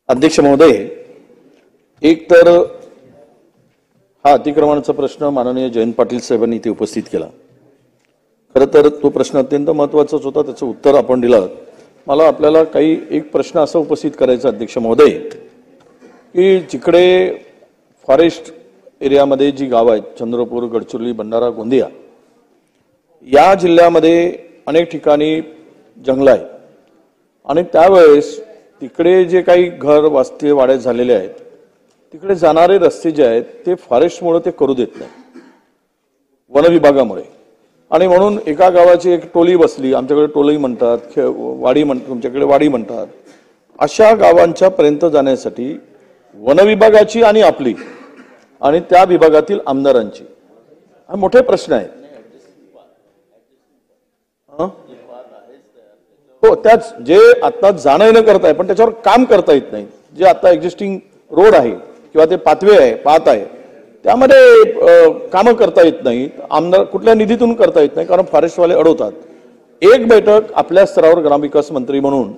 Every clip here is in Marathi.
अध्यक्ष महोदय, एक तर हा अतिक्रमणाचा प्रश्न माननीय जयंत पाटील साहेबांनी इथे उपस्थित केला। खरं तर तो प्रश्न अत्यंत महत्त्वाचाच होता, त्याचं उत्तर आपण दिलं। मला आपल्याला काही एक प्रश्न असा उपस्थित करायचा अध्यक्ष महोदय की जिकडे फॉरेस्ट एरियामध्ये जी गावं आहेत, चंद्रपूर, गडचिरोली, भंडारा, गोंदिया या जिल्ह्यामध्ये अनेक ठिकाणी जंगल आहेत आणि त्यावेळेस तिकडे जे काही घर वस्ती वाड्यात झालेले आहेत तिकडे जाणारे रस्ते जे आहेत ते फॉरेस्टमुळे ते करू देत नाही, वन विभागामुळे। आणि म्हणून एका गावाची एक टोली बसली, आमच्याकडे टोली म्हणतात, वाडी म्हणतात, तुमच्याकडे वाडी म्हणतात, अशा गावांच्या पर्यंत जाण्यासाठी वन विभागाची आणि आपली आणि त्या विभागातील आमदारांची हा मोठे प्रश्न आहे। हो, त्याच जे आता जाणं न करताय पण त्याच्यावर काम करता येत नाही, जे आता एक्झिस्टिंग रोड आहे किंवा ते पाथवे आहे, पाथ आहे, त्यामध्ये कामं करता येत नाही, आमदार कुठल्या निधीतून करता येत नाही, कारण फॉरेस्टवाले अडवतात। एक बैठक आपल्या स्तरावर ग्रामविकास मंत्री म्हणून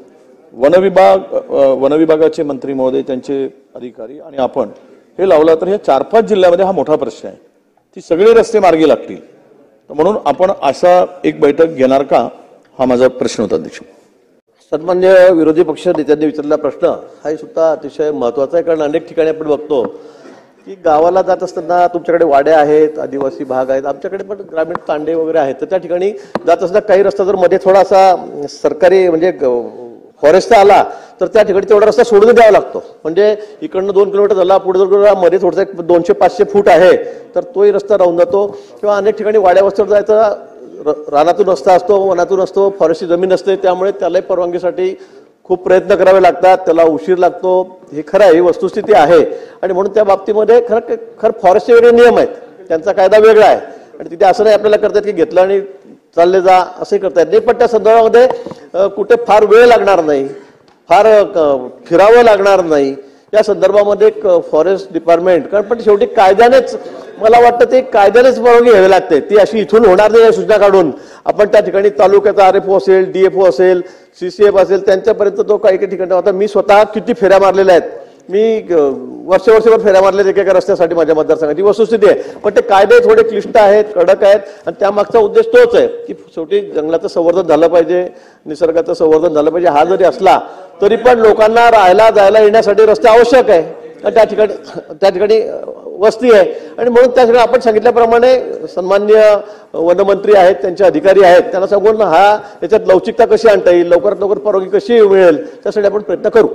वन विभागाचे मंत्री महोदय, त्यांचे अधिकारी आणि आपण हे लावला तर ह्या 4-5 जिल्ह्यामध्ये हा मोठा प्रश्न आहे, ती सगळे रस्ते मार्गी लागतील। म्हणून आपण असा एक बैठक घेणार का, हा माझा प्रश्न होता अध्यक्ष। सन्मान्य विरोधी पक्ष नेत्यांनी विचारलेला प्रश्न हा सुद्धा अतिशय महत्त्वाचा आहे, कारण अनेक ठिकाणी आपण बघतो की गावाला जात असताना तुमच्याकडे वाड्या आहेत, आदिवासी भाग आहेत, आमच्याकडे पण ग्रामीण तांडे वगैरे आहेत, तर त्या ठिकाणी जात असताना काही रस्ता जर मध्ये थोडासा सरकारी म्हणजे फॉरेस्टचा आला तर त्या ठिकाणी तेवढा रस्ता सोडून द्यावा लागतो। म्हणजे इकडनं 2 किलोमीटर झाला, पुढे जर मध्ये थोडंसं 200-500 फूट आहे तर तोही रस्ता राहून जातो। किंवा अनेक ठिकाणी वाड्या वस्तीवर जायचा रानातून रस्ता असतो, वनातून असतो, फॉरेस्टची जमीन असते, त्यामुळे त्यालाही परवानगीसाठी खूप प्रयत्न करावे लागतात, त्याला उशीर लागतो, हे खरं आहे, ही वस्तुस्थिती आहे। आणि म्हणून त्या बाबतीमध्ये खरं फॉरेस्टचे वेगळे नियम आहेत, त्यांचा कायदा वेगळा आहे आणि तिथे असं नाही आपल्याला करतात की घेतलं आणि चालले जा असंही करता येत नाही। पण त्या संदर्भामध्ये कुठे फार वेळ लागणार नाही, फार फिरावं लागणार नाही, या संदर्भामध्ये फॉरेस्ट डिपार्टमेंट, कारण पण शेवटी कायद्यानेच मला वाटतं ते कायद्यानेच परवानगी घ्यावी लागते, ती अशी इथून होणार नाही सूचना काढून। आपण त्या ठिकाणी तालुक्याचा RFO असेल, DFO असेल, CCF असेल, त्यांच्यापर्यंत तो काही ठिकाणी आता मी स्वतः किती फेऱ्या मारलेल्या आहेत, मी वर्षभर फेऱ्या मारल्या एका रस्त्यासाठी माझ्या मतदारसंघाची वस्तुस्थिती आहे। पण ते कायदे थोडे क्लिष्ट आहेत, कडक आहेत आणि त्यामागचा उद्देश तोच आहे की शेवटी जंगलाचं संवर्धन झालं पाहिजे, निसर्गाचं संवर्धन झालं पाहिजे। हा जरी असला तरी पण लोकांना राहायला जायला येण्यासाठी रस्ते आवश्यक आहे, त्या ठिकाणी वस्ती आहे आणि म्हणून त्या ठिकाणी आपण सांगितल्याप्रमाणे सन्मान्य वनमंत्री आहेत, त्यांचे अधिकारी आहेत, त्यांना सांगून याच्यात लवचिकता कशी आणता येईल, लवकरात लवकर परवानगी कशी मिळेल, त्यासाठी आपण प्रयत्न करू।